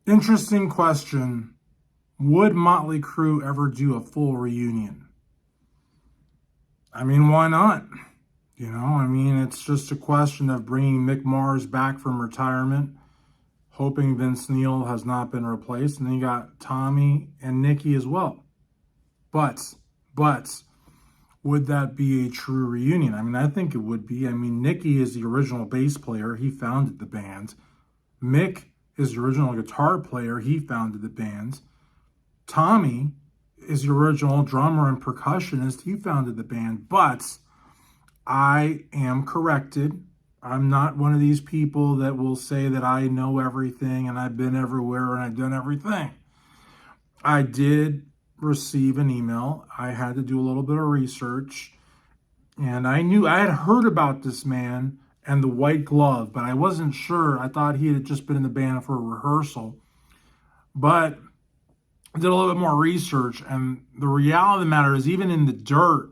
Interesting question. Would Motley Crue ever do a full reunion? I mean, why not? It's just a question of bringing Mick Mars back from retirement, hoping Vince Neil has not been replaced. And then you got Tommy and Nikki as well. But, would that be a true reunion? I mean, I think it would be. I mean, Nikki is the original bass player. He founded the band. Mick is the original guitar player. He founded the band. Tommy is the original drummer and percussionist. He founded the band. But I am corrected. I'm not one of these people that will say that I know everything and I've been everywhere and I've done everything. I did receive an email. I had to do a little bit of research, and I had heard about this man and the white glove, but I wasn't sure. I thought he had just been in the band for a rehearsal. But I did a little bit more research, and the reality of the matter is, even in the dirt,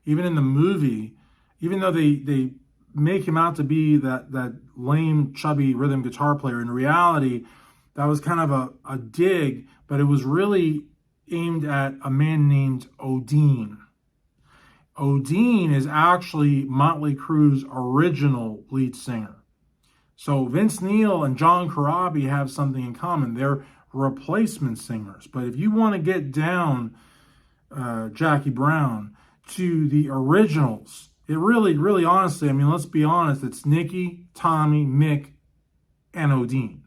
even in the movie, even though they make him out to be that lame, chubby rhythm guitar player, in reality, that was kind of a dig, but it was really aimed at a man named Odin. Odin is actually Motley Crue's original lead singer. So Vince Neil and John Corabi have something in common. They're replacement singers. But if you want to get down, Jackie Brown, to the originals, it really, honestly, I mean, let's be honest, it's Nikki, Tommy, Mick, and Odin.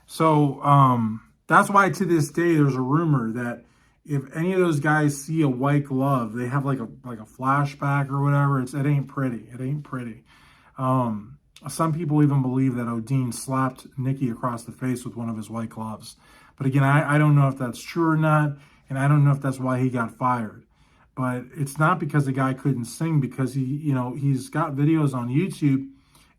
So that's why to this day there's a rumor that if any of those guys see a white glove, they have like a flashback or whatever. It ain't pretty. It ain't pretty. Some people even believe that Odin slapped Nikki across the face with one of his white gloves. But again, I don't know if that's true or not, and I don't know if that's why he got fired. But it's not because the guy couldn't sing, because he's got videos on YouTube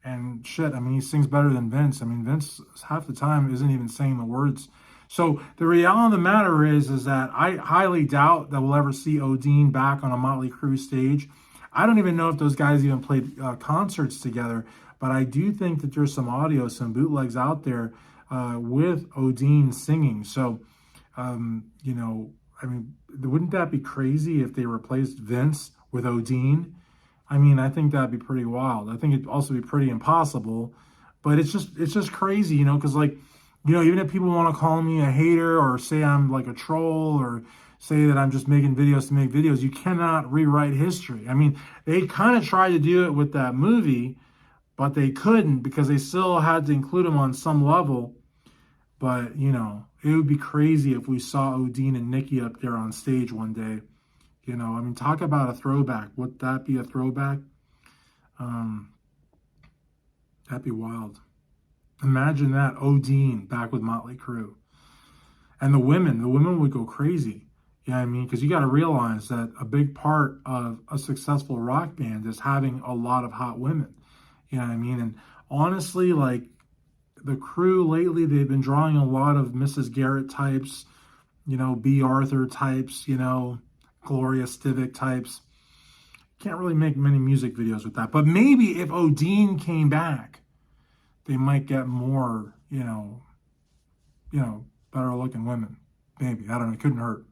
and shit. I mean, he sings better than Vince. I mean, Vince half the time isn't even saying the words. So the reality of the matter is that I highly doubt that we'll ever see Odin back on a Motley Crue stage. I don't even know if those guys even played concerts together, but I do think that there's some audio, some bootlegs out there with Odin singing. So, wouldn't that be crazy if they replaced Vince with Odin? I mean, I think that'd be pretty wild. I think it'd also be pretty impossible, but it's just crazy, because even if people want to call me a hater or say I'm like a troll or say that I'm just making videos to make videos, you cannot rewrite history. I mean, they kind of tried to do it with that movie, but they couldn't because they still had to include him on some level. But, it would be crazy if we saw Odin and Nikki up there on stage one day. Talk about a throwback. Would that be a throwback? That'd be wild. Imagine that, Odin back with Motley Crue. And the women would go crazy. You know what I mean? Because you got to realize that a big part of a successful rock band is having a lot of hot women. You know what I mean? And honestly, like, the Crue lately, they've been drawing a lot of Mrs. Garrett types, B. Arthur types, Gloria Stivic types. Can't really make many music videos with that. But maybe if Odin came back, they might get more, better looking women. Maybe. I don't know. It couldn't hurt.